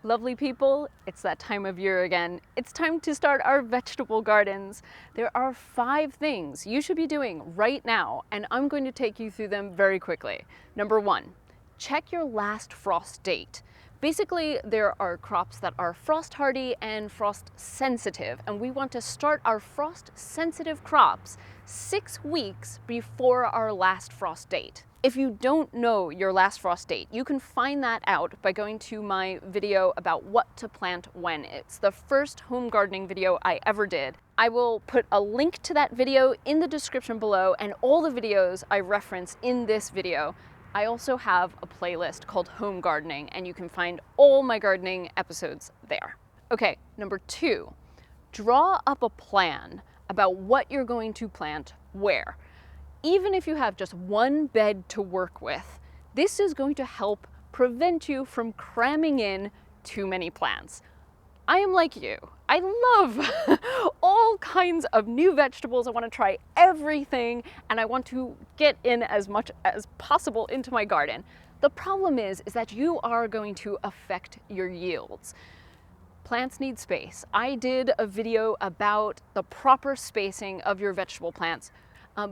Lovely people, it's that time of year again. It's time to start our vegetable gardens. There are 5 things you should be doing right now, and I'm going to take you through them very quickly. Number 1, check your last frost date. Basically, there are crops that are frost hardy and frost sensitive, and we want to start our frost sensitive crops 6 weeks before our last frost date. If you don't know your last frost date, you can find that out by going to my video about what to plant when. It's the first home gardening video I ever did. I will put a link to that video in the description below and all the videos I reference in this video. I also have a playlist called Home Gardening, and you can find all my gardening episodes there. Okay, number 2, draw up a plan about what you're going to plant where. Even if you have just one bed to work with, this is going to help prevent you from cramming in too many plants. I am like you. I love all kinds of new vegetables. I want to try everything, and I want to get in as much as possible into my garden. The problem is that you are going to affect your yields. Plants need space. I did a video about the proper spacing of your vegetable plants,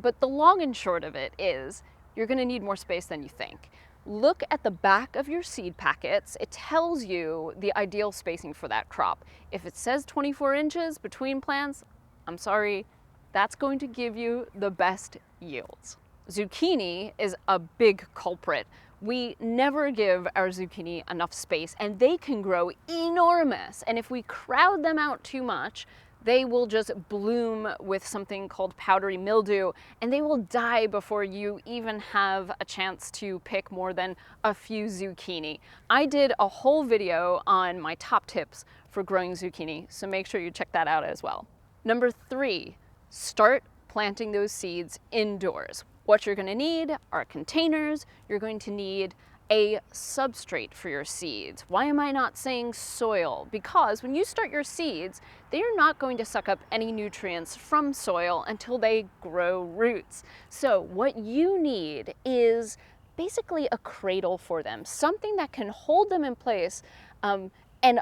but the long and short of it is you're going to need more space than you think. Look at the back of your seed packets. It tells you the ideal spacing for that crop. If it says 24 inches between plants, I'm sorry, that's going to give you the best yields. Zucchini is a big culprit. We never give our zucchini enough space, and they can grow enormous. And if we crowd them out too much, they will just bloom with something called powdery mildew, and they will die before you even have a chance to pick more than a few zucchini. I did a whole video on my top tips for growing zucchini, so make sure you check that out as well. Number 3, start planting those seeds indoors. What you're going to need are containers. You're going to need a substrate for your seeds. Why am I not saying soil? Because when you start your seeds, they are not going to suck up any nutrients from soil until they grow roots. So what you need is basically a cradle for them, something that can hold them in place and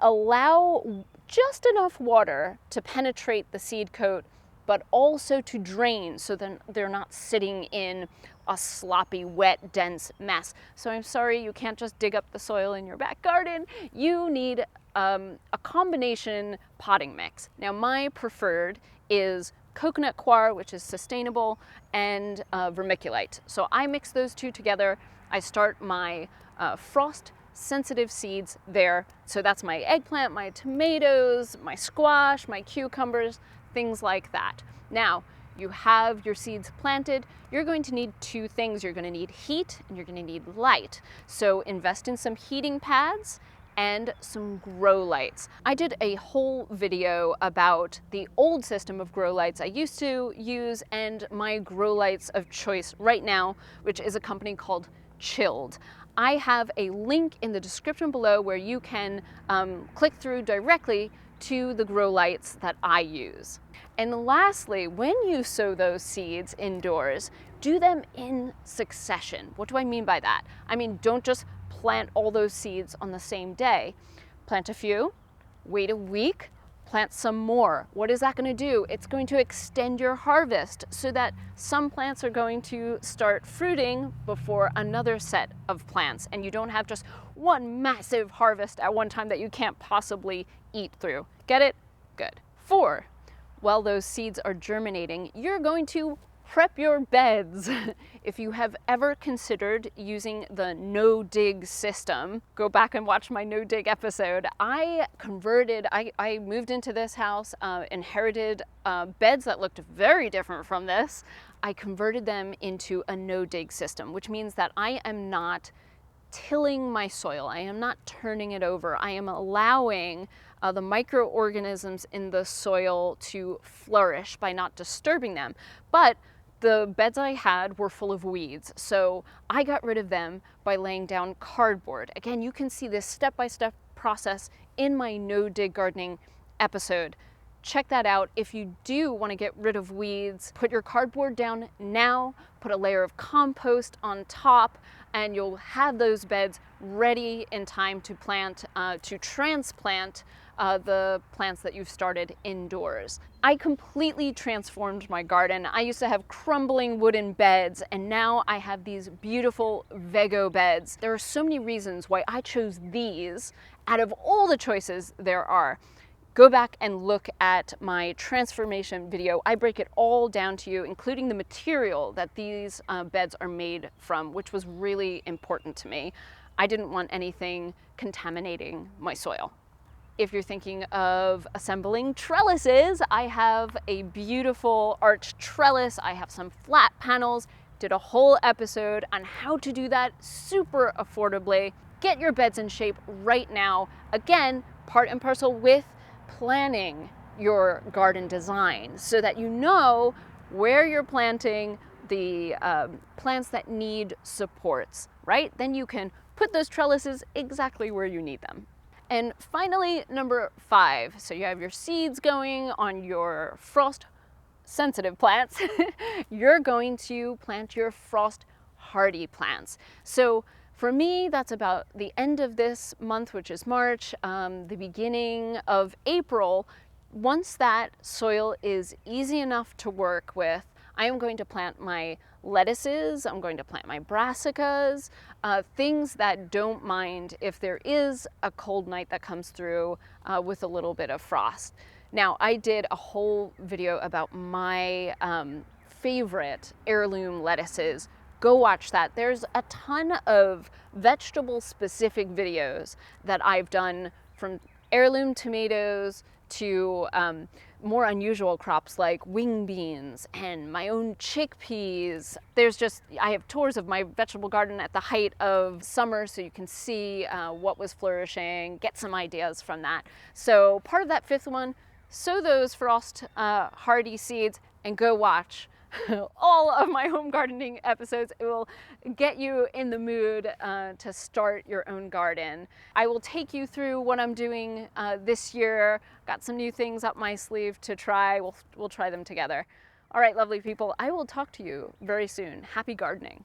allow just enough water to penetrate the seed coat, but also to drain so then they're not sitting in a sloppy, wet, dense mess. So I'm sorry, you can't just dig up the soil in your back garden. You need a combination potting mix. Now my preferred is coconut coir, which is sustainable, and vermiculite. So I mix those two together. I start my frost sensitive seeds there. So that's my eggplant, my tomatoes, my squash, my cucumbers, things like that. Now, you have your seeds planted. You're going to need 2 things. You're going to need heat and you're going to need light. So invest in some heating pads and some grow lights. I did a whole video about the old system of grow lights I used to use and my grow lights of choice right now, which is a company called Chilled. I have a link in the description below where you can click through directly to the grow lights that I use. And lastly, when you sow those seeds indoors, do them in succession. What do I mean by that? I mean, don't just plant all those seeds on the same day. Plant a few, wait a week, plant some more. What is that going to do? It's going to extend your harvest so that some plants are going to start fruiting before another set of plants, and you don't have just one massive harvest at one time that you can't possibly eat through. Get it? Good. 4, while those seeds are germinating, you're going to prep your beds. If you have ever considered using the no-dig system, go back and watch my no-dig episode. I moved into this house, inherited beds that looked very different from this. I converted them into a no-dig system, which means that I am not tilling my soil. I am not turning it over. I am allowing the microorganisms in the soil to flourish by not disturbing them. But the beds I had were full of weeds, so I got rid of them by laying down cardboard. Again, you can see this step-by-step process in my no-dig gardening episode. check that out. If you do want to get rid of weeds, put your cardboard down now, put a layer of compost on top, and you'll have those beds ready in time to plant, to transplant the plants that you've started indoors. I completely transformed my garden. I used to have crumbling wooden beds, and now I have these beautiful Vego beds. There are so many reasons why I chose these out of all the choices there are. Go back and look at my transformation video. I break it all down to you, including the material that these beds are made from, which was really important to me. I didn't want anything contaminating my soil. If you're thinking of assembling trellises, I have a beautiful arched trellis. I have some flat panels. Did a whole episode on how to do that super affordably. Get your beds in shape right now. Again, part and parcel with planning your garden design so that you know where you're planting the plants that need supports, right? Then you can put those trellises exactly where you need them. And finally, number 5, so you have your seeds going on your frost sensitive plants. You're going to plant your frost hardy plants. So for me, that's about the end of this month, which is March, the beginning of April. Once that soil is easy enough to work with, I am going to plant my lettuces, I'm going to plant my brassicas, things that don't mind if there is a cold night that comes through with a little bit of frost. Now, I did a whole video about my favorite heirloom lettuces. Go watch that. There's a ton of vegetable-specific videos that I've done, from heirloom tomatoes to more unusual crops like wing beans and my own chickpeas. I have tours of my vegetable garden at the height of summer, so you can see what was flourishing, get some ideas from that. So part of that 5th one, sow those frost hardy seeds and go watch all of my home gardening episodes. It will get you in the mood to start your own garden. I will take you through what I'm doing this year. Got some new things up my sleeve to try. We'll try them together. All right, lovely people, I will talk to you very soon. Happy gardening.